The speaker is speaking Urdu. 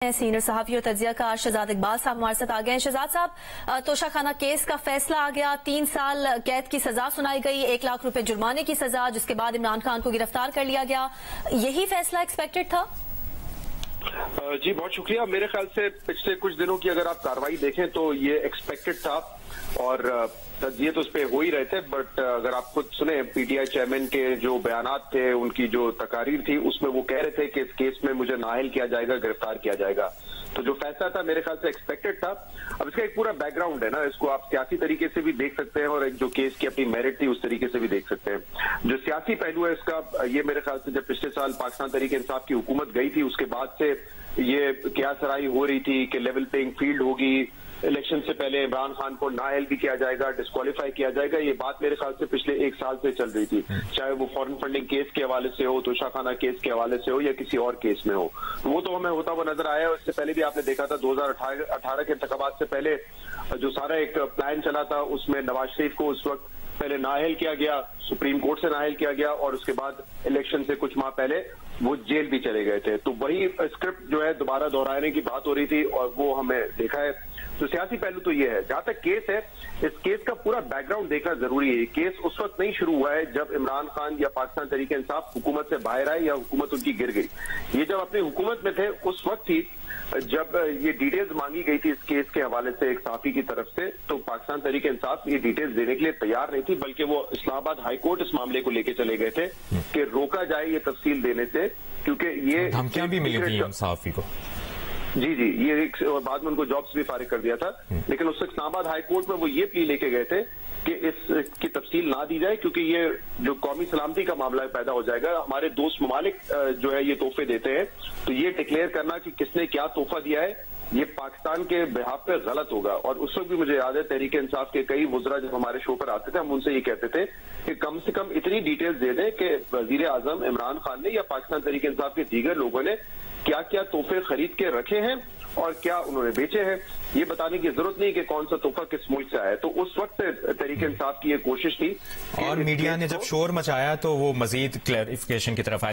سینئر صحافی و تجزیہ کار شہزاد اقبال صاحب ہمارے ساتھ آ گئے ہیں۔ شہزاد صاحب، توشہ خانہ کیس کا فیصلہ آ گیا، 3 سال قید کی سزا سنائی گئی، 1 لاکھ روپے جرمانے کی سزا، جس کے بعد عمران خان کو گرفتار کر لیا گیا۔ یہی فیصلہ ایکسپیکٹڈ تھا؟ جی بہت شکریہ۔ میرے خیال سے پچھلے کچھ دنوں کی اگر آپ کارروائی دیکھیں تو یہ ایکسپیکٹڈ تھا اور تجزیے تو اس پہ ہو ہی رہے تھے، بٹ اگر آپ خود سنیں پی ٹی آئی چیئرمین کے جو بیانات تھے، ان کی جو تقاریر تھی، اس میں وہ کہہ رہے تھے کہ اس کیس میں مجھے نااہل کیا جائے گا، گرفتار کیا جائے گا۔ تو جو فیصلہ تھا میرے خیال سے ایکسپیکٹڈ تھا۔ اب اس کا ایک پورا بیک گراؤنڈ ہے نا، اس کو آپ سیاسی طریقے سے بھی دیکھ سکتے ہیں اور ایک جو کیس کی اپنی میرٹ تھی اس طریقے سے بھی دیکھ سکتے ہیں۔ جو سیاسی پہلو ہے اس کا، یہ میرے خیال سے جب پچھلے سال پاکستان تحریک انصاف کی حکومت گئی تھی، اس کے بعد سے یہ قیاس سرائی ہو رہی تھی کہ لیول پلینگ فیلڈ ہوگی، الیکشن سے پہلے عمران خان کو نااہل بھی کیا جائے گا، ڈسکوالیفائی کیا جائے گا۔ یہ بات میرے خیال سے پچھلے 1 سال سے چل رہی تھی، چاہے وہ فورن فنڈنگ کیس کے حوالے سے ہو، توشہ خانہ کیس کے حوالے سے ہو یا کسی اور کیس میں ہو۔ وہ تو ہمیں ہوتا ہوا نظر آیا ہے۔ اس سے پہلے بھی آپ نے دیکھا تھا 2018 کے انتخابات سے پہلے جو سارا ایک پلان چلا تھا، اس میں نواز شریف کو اس وقت پہلے نااہل کیا گیا، سپریم کورٹ سے نااہل کیا گیا اور اس کے بعد الیکشن سے کچھ ماہ پہلے وہ جیل بھی چلے گئے تھے۔ تو وہی اسکرپٹ جو ہے دوبارہ دہرانے کی بات ہو رہی تھی اور وہ ہمیں دیکھا ہے۔ تو سیاسی پہلو تو یہ ہے۔ جہاں تک کیس ہے، اس کیس کا پورا بیک گراؤنڈ دیکھنا ضروری ہے۔ کیس اس وقت نہیں شروع ہوا ہے جب عمران خان یا پاکستان تحریک انصاف حکومت سے باہر آئے یا حکومت ان کی گر گئی۔ یہ جب اپنی حکومت میں تھے اس وقت ہی جب یہ ڈیٹیلز مانگی گئی تھی اس کیس کے حوالے سے ایک صحافی کی طرف سے، تو پاکستان تحریک انصاف یہ ڈیٹیلز دینے کے لیے تیار نہیں تھی، بلکہ وہ اسلام آباد ہائی کورٹ اس معاملے کو لے کے چلے گئے تھے کہ روکا جائے یہ تفصیل دینے سے، کیونکہ یہ دھمکیاں بھی ملی تھیں صحافی کو۔ جی یہ اور بعد میں ان کو جاب سے بھی فارغ کر دیا تھا، لیکن اس وقت اسلام آباد ہائی کورٹ میں وہ یہ پلی لے کے گئے تھے کہ اس کی تفصیل نہ دی جائے، کیونکہ یہ جو قومی سلامتی کا معاملہ پیدا ہو جائے گا۔ ہمارے دوست ممالک جو ہے یہ تحفے دیتے ہیں، تو یہ ڈکلیئر کرنا کہ کس نے کیا تحفہ دیا ہے یہ پاکستان کے بہاف پہ غلط ہوگا۔ اور اس وقت بھی مجھے یاد ہے تحریک انصاف کے کئی وزراء جب ہمارے شو پر آتے تھے، ہم ان سے یہ کہتے تھے کہ کم سے کم اتنی ڈیٹیلز دے دیں کہ وزیر اعظم عمران خان نے یا پاکستان تحریک انصاف کے دیگر لوگوں نے کیا کیا تحفے خرید کے رکھے ہیں اور کیا انہوں نے بیچے ہیں۔ یہ بتانے کی ضرورت نہیں کہ کون سا تحفہ کس ملک سے آیا ہے۔ تو اس وقت سے تحریک انصاف کی یہ کوشش تھی، اور میڈیا نے جب شور مچایا تو وہ مزید کلیریفیکیشن کی طرف آئے۔